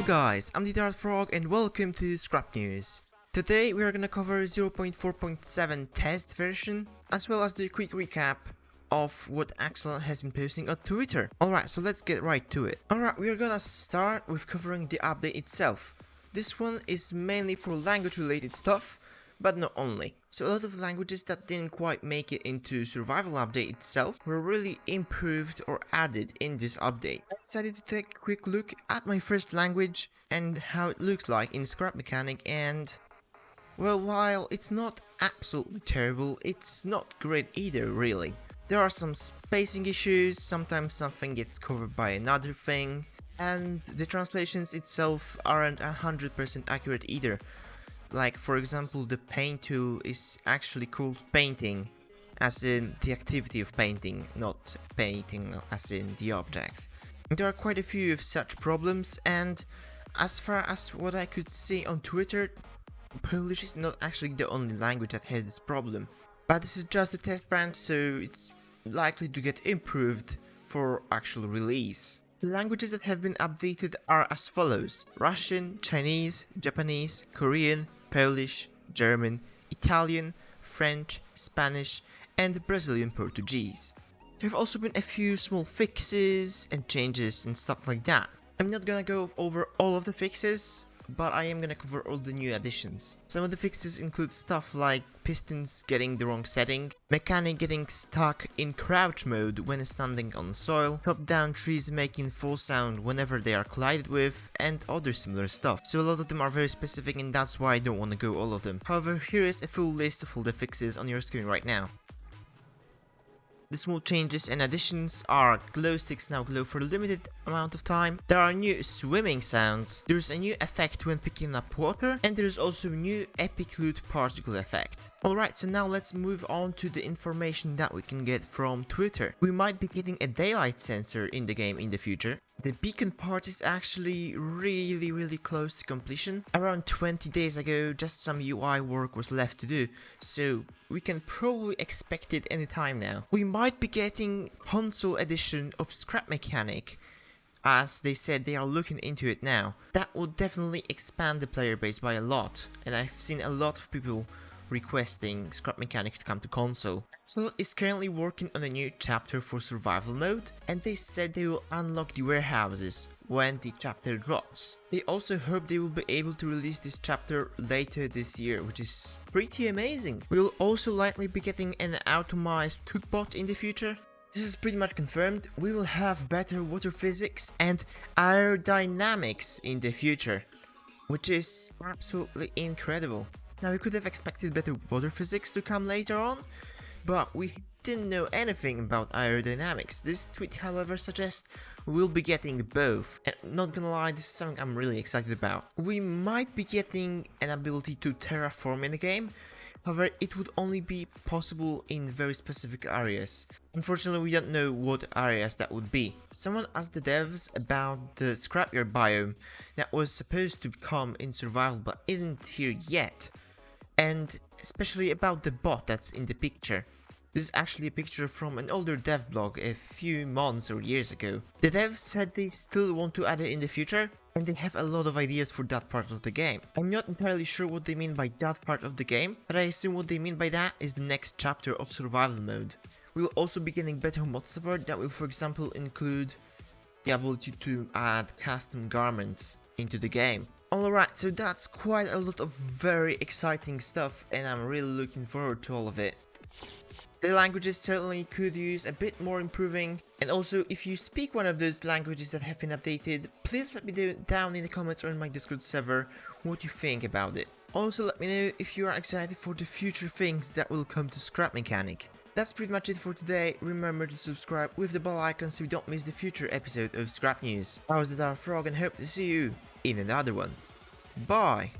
guys, I'm the maildartfrog and welcome to Scrap News. Today we are gonna cover 0.4.7 test version, as well as do a quick recap of what Axel has been posting on Twitter. Alright, so let's get right to it. Alright, we are gonna start with covering the update itself. This one is mainly for language related stuff, but not only. So a lot of languages that didn't quite make it into survival update itself were really improved or added in this update. I decided to take a quick look at my first language and how it looks like in Scrap Mechanic, and well, while it's not absolutely terrible, it's not great either really. There are some spacing issues, sometimes something gets covered by another thing, and the translations itself aren't 100% accurate either. Like, for example, the paint tool is actually called painting, as in the activity of painting, not painting as in the object. There are quite a few of such problems, and as far as what I could see on Twitter, Polish is not actually the only language that has this problem. But this is just a test branch, so it's likely to get improved for actual release. The languages that have been updated are as follows: Russian, Chinese, Japanese, Korean, Polish, German, Italian, French, Spanish, and Brazilian Portuguese. There have also been a few small fixes and changes and stuff like that. I'm not gonna go over all of the fixes, but I am gonna cover all the new additions. Some of the fixes include stuff like pistons getting the wrong setting, mechanic getting stuck in crouch mode when standing on soil, top-down trees making full sound whenever they are collided with, and other similar stuff. So a lot of them are very specific, and that's why I don't want to go all of them. However, here is a full list of all the fixes on your screen right now. The small changes and additions are glow sticks now glow for a limited amount of time. There are new swimming sounds. There's a new effect when picking up water, and there's also a new epic loot particle effect. Alright, so now let's move on to the information that we can get from Twitter. We might be getting a daylight sensor in the game in the future. The beacon part is actually really close to completion. Around 20 days ago, just some UI work was left to do, so we can probably expect it anytime now. We might be getting console edition of Scrap Mechanic, as they said they are looking into it now. That will definitely expand the player base by a lot, and I've seen a lot of people requesting Scrap Mechanic to come to console. Axel is currently working on a new chapter for survival mode, and they said they will unlock the warehouses when the chapter drops. They also hope they will be able to release this chapter later this year, which is pretty amazing. We will also likely be getting an automized cookbot in the future. This is pretty much confirmed. We will have better water physics and aerodynamics in the future, which is absolutely incredible. Now, we could have expected better water physics to come later on, but we didn't know anything about aerodynamics. This tweet, however, suggests we'll be getting both, and not gonna lie, this is something I'm really excited about. We might be getting an ability to terraform in the game, however, it would only be possible in very specific areas. Unfortunately, we don't know what areas that would be. Someone asked the devs about the scrapyard biome that was supposed to come in survival but isn't here yet, and especially about the bot that's in the picture. This is actually a picture from an older dev blog a few months or years ago. The devs said they still want to add it in the future, and they have a lot of ideas for that part of the game. I'm not entirely sure what they mean by that part of the game, but I assume what they mean by that is the next chapter of survival mode. We'll also be getting better mod support that will, for example, include the ability to add custom garments into the game. Alright, so that's quite a lot of very exciting stuff, and I'm really looking forward to all of it. The languages certainly could use a bit more improving, and also if you speak one of those languages that have been updated, please let me know down in the comments or in my Discord server what you think about it. Also let me know if you are excited for the future things that will come to Scrap Mechanic. That's pretty much it for today. Remember to subscribe with the bell icon so you don't miss the future episode of Scrap News. I was the maildartfrog and hope to see you in another one. Bye!